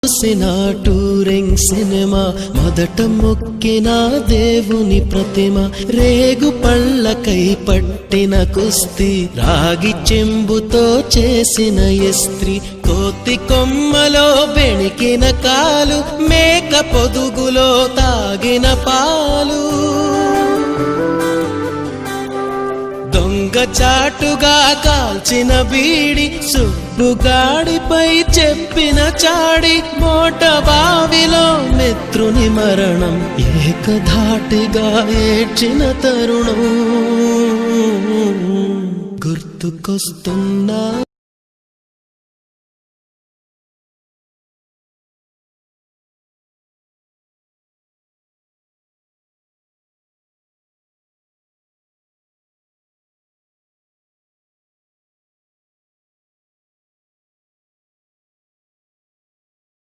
చూసిన touring cinema, మొదట మొక్కిన దేవుని ప్రతిమ, రేగు పళ్ళకై పట్టిన కుస్తీ, రాగి చెంబుతో చేసిన ఇస్త్రీ, కోతి కొమ్మలో బెణికిన కాలు, మేక పొదుగులో తాగిన పాలు, దొంగ చాటుగా కాల్చిన బీడి, సుబ్బుగాడిపై చెప్పిన చాడి, మోట బావిలో మిత్రుని మరణం, ఏకధాటిగా ఏడ్చిన తరుణం గుర్తుకొస్తున్నా.